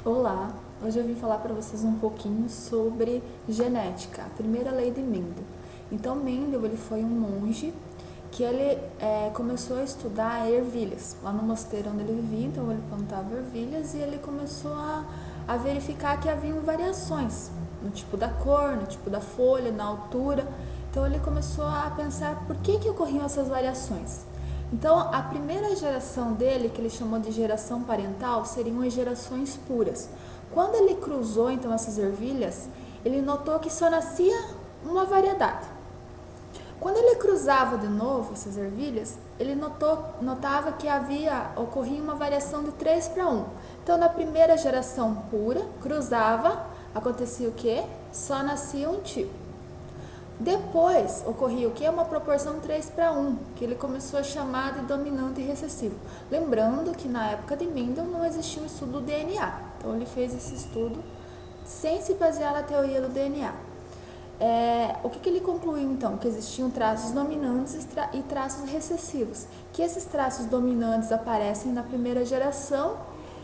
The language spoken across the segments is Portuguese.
Olá, hoje eu vim falar para vocês um pouquinho sobre genética, a primeira lei de Mendel. Então, Mendel ele foi um monge que ele começou a estudar ervilhas, lá no mosteiro onde ele vivia. Então ele plantava ervilhas e ele começou a verificar que haviam variações no tipo da cor, no tipo da folha, na altura. Então ele começou a pensar por que ocorriam essas variações. Então, a primeira geração dele, que ele chamou de geração parental, seriam as gerações puras. Quando ele cruzou então essas ervilhas, ele notou que só nascia uma variedade. Quando ele cruzava de novo essas ervilhas, ele notava que ocorria uma variação de 3 para 1. Então, na primeira geração pura, cruzava, acontecia o quê? Só nascia um tipo. Depois ocorria o que? Uma proporção 3 para 1, que ele começou a chamar de dominante e recessivo. Lembrando que na época de Mendel não existia o estudo do DNA. Então ele fez esse estudo sem se basear na teoria do DNA. O que ele concluiu então? Que existiam traços dominantes e traços recessivos. Que esses traços dominantes aparecem na primeira geração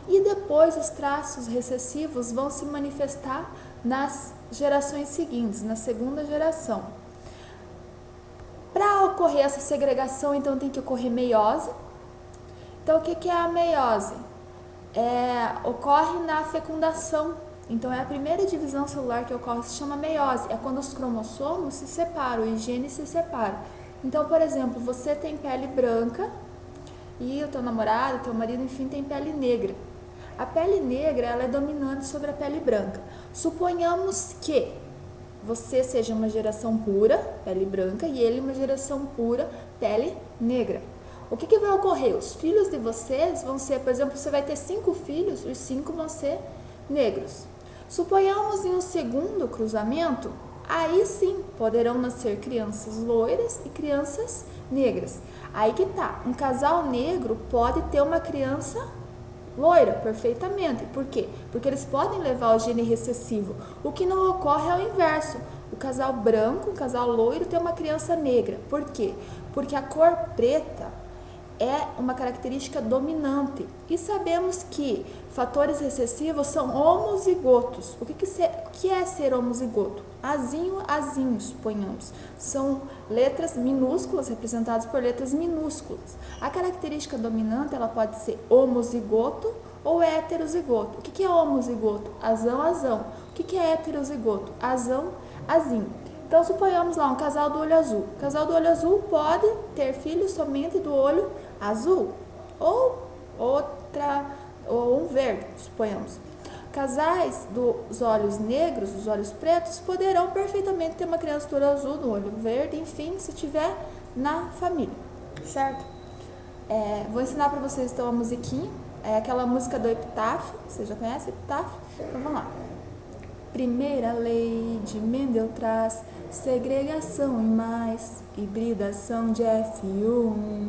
e depois os traços recessivos vão se manifestar nas gerações seguintes, na segunda geração. Para ocorrer essa segregação, então tem que ocorrer meiose. Então, o que é a meiose? Ocorre na fecundação. Então, é a primeira divisão celular que ocorre, se chama meiose. É quando os cromossomos se separam, os genes se separam. Então, por exemplo, você tem pele branca e o teu namorado, o teu marido, enfim, tem pele negra. A pele negra ela é dominante sobre a pele branca. Suponhamos que você seja uma geração pura, pele branca, e ele uma geração pura, pele negra. O que vai ocorrer? Os filhos de vocês vão ser, por exemplo, você vai ter 5 filhos, os 5 vão ser negros. Suponhamos em um segundo cruzamento, aí sim poderão nascer crianças loiras e crianças negras. Aí que tá, um casal negro pode ter uma criança loira, perfeitamente. Por quê? Porque eles podem levar o gene recessivo. O que não ocorre é o inverso. O casal branco, o casal loiro, tem uma criança negra. Por quê? Porque a cor preta é uma característica dominante. E sabemos que fatores recessivos são homozigotos. O que é ser homozigoto? Azinho, azinho, suponhamos. São letras minúsculas representadas por letras minúsculas. A característica dominante ela pode ser homozigoto ou heterozigoto. O que é homozigoto? Azão, azão. O que é heterozigoto? Azão, azinho. Então, suponhamos lá um casal do olho azul. O casal do olho azul pode ter filhos somente do olho azul ou um verde, suponhamos. Casais dos olhos negros, dos olhos pretos, poderão perfeitamente ter uma criança do olho azul, do olho verde, enfim, se tiver na família, certo? Vou ensinar para vocês então a musiquinha, aquela música do Epitáfio, vocês já conhecem o Epitáfio? Então vamos lá. Primeira lei de Mendel traz segregação em mais, hibridação de F1.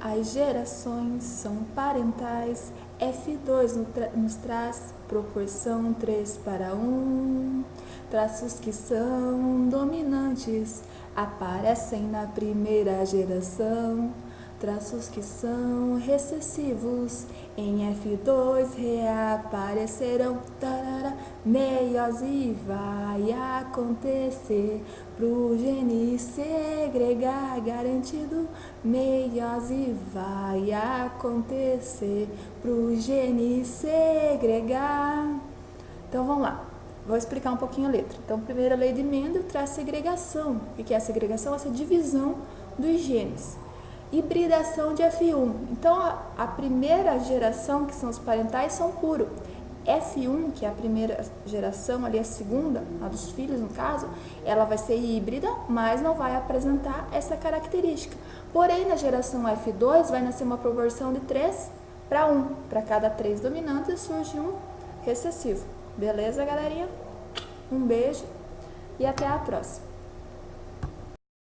As gerações são parentais, F2 nos traz proporção 3 para 1. Traços que são dominantes aparecem na primeira geração. Traços que são recessivos em F2 reaparecerão. Tarara, meiose vai acontecer pro gene segregar garantido. Meiose vai acontecer pro gene segregar. Então vamos lá. Vou explicar um pouquinho a letra. Então, a primeira lei de Mendel traz segregação. O que é a segregação? Essa divisão dos genes. Hibridação de F1. Então, a primeira geração, que são os parentais, são puros. F1, que é a primeira geração, ali a segunda, a dos filhos no caso, ela vai ser híbrida, mas não vai apresentar essa característica. Porém, na geração F2 vai nascer uma proporção de 3 para 1. Para cada 3 dominantes surge um recessivo. Beleza, galerinha? Um beijo e até a próxima.